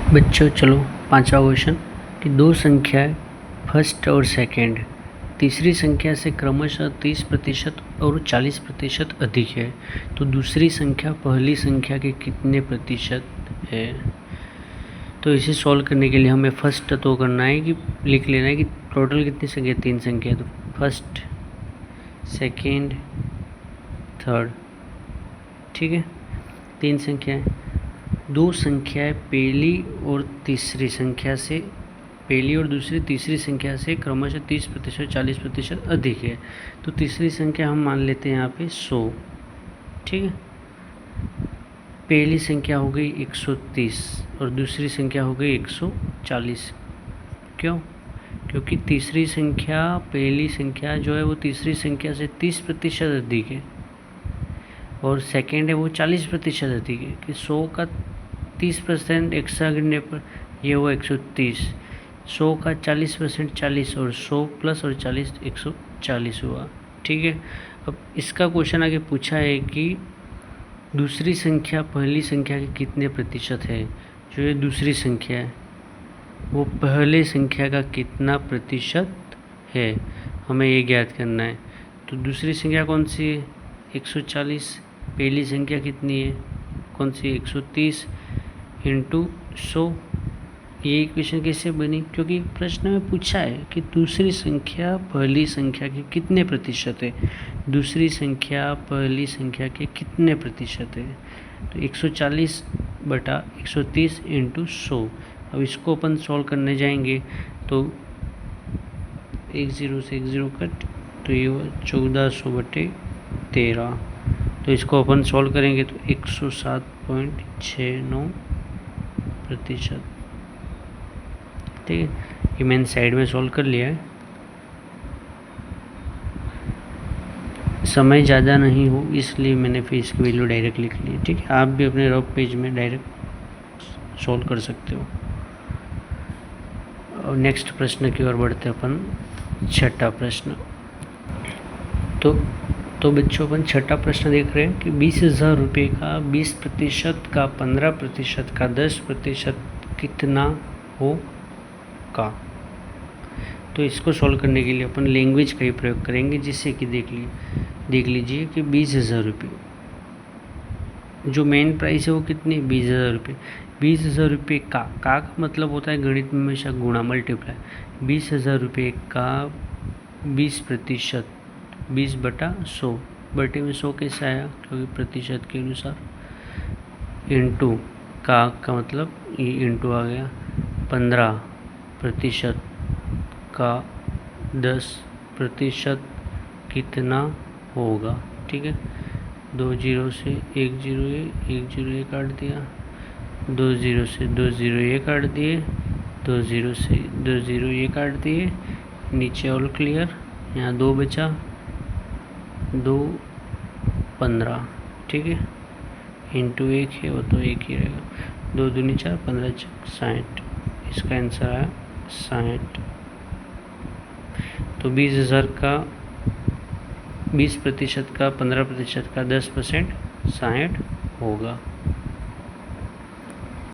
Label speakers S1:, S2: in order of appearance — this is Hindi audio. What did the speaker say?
S1: बच्चों चलो पांचवा क्वेश्चन कि दो संख्याएं फर्स्ट और सेकंड तीसरी संख्या से क्रमशः 30% और 40% अधिक है तो दूसरी संख्या पहली संख्या के कितने प्रतिशत है। तो इसे सॉल्व करने के लिए हमें फर्स्ट तो करना है कि लिख लेना है कि टोटल कितनी संख्या, तीन संख्या है। तो फर्स्ट सेकंड थर्ड, ठीक है, तीन संख्याएं। दो संख्याएं पहली और दूसरी तीसरी संख्या से क्रमशः 30% 40% अधिक है तो तीसरी संख्या हम मान लेते हैं यहाँ पे 100, ठीक है। पहली संख्या हो गई 130 और दूसरी संख्या हो गई 140। क्यों? क्योंकि तीसरी संख्या पहली संख्या जो है वो तीसरी संख्या से 30% अधिक है और सेकेंड है वो 40% अधिक है कि 100 का 30% एक्स्ट्रा गिनने पर ये हुआ 130, 100 का 40% 40 और 100 प्लस और 40 140 हुआ, ठीक है। अब इसका क्वेश्चन आगे पूछा है कि दूसरी संख्या पहली संख्या के कितने प्रतिशत है। जो ये दूसरी संख्या है वो पहले संख्या का कितना प्रतिशत है, हमें ये ज्ञात करना है। तो दूसरी संख्या कौन सी है? 140। पहली संख्या कितनी है, कौन सी? 130 इंटू 100। ये इक्वेशन कैसे बनी? क्योंकि प्रश्न में पूछा है कि दूसरी संख्या पहली संख्या के कितने प्रतिशत है, दूसरी संख्या पहली संख्या के कितने प्रतिशत है। तो 140 बटा 130 इंटू 100। अब इसको अपन सॉल्व करने जाएंगे तो 1 0 से 1 0 कट, तो ये 1400 बटे 13। तो इसको अपन सॉल्व करेंगे तो 107.69%, ठीक है। ये मैंने साइड में सॉल्व कर लिया है। समय ज़्यादा नहीं हो इसलिए मैंने फिर इसकी वैल्यू डायरेक्ट लिख ली, ठीक है। आप भी अपने रफ पेज में डायरेक्ट सॉल्व कर सकते हो। और नेक्स्ट प्रश्न की ओर बढ़ते अपन, छठा प्रश्न। तो बच्चों अपन छठा प्रश्न देख रहे हैं कि 20,000 रुपये का 20% का 15% का 10% कितना होगा। तो इसको सॉल्व करने के लिए अपन लैंग्वेज का ही प्रयोग करेंगे, जिससे कि देख लीजिए कि 20,000 रुपये जो मेन प्राइस है वो कितनी, 20,000 रुपये। 20,000 रुपये का मतलब होता है गणित में हमेशा गुणा, मल्टीप्लाई। 20,000 रुपये का 20%, 20 बटा 100, बटे में 100 कैसे आया, क्योंकि प्रतिशत के अनुसार, इंटू का मतलब ये इंटू आ गया, 15% का 10% कितना होगा, ठीक है। 2 0 से 1 0 ये काट दिया, 2 0 से 2 0 ये काट दिए, 2 0 से 2 0 ये काट दिए, नीचे ऑल क्लियर। यहाँ 2 बचा, 2 15, ठीक है, इंटू 1 है वो तो 1 ही रहेगा। 2 दूनी 4, 15 60, इसका आंसर आया 60। तो 20,000 का 20% का 15% का 10% 60 होगा।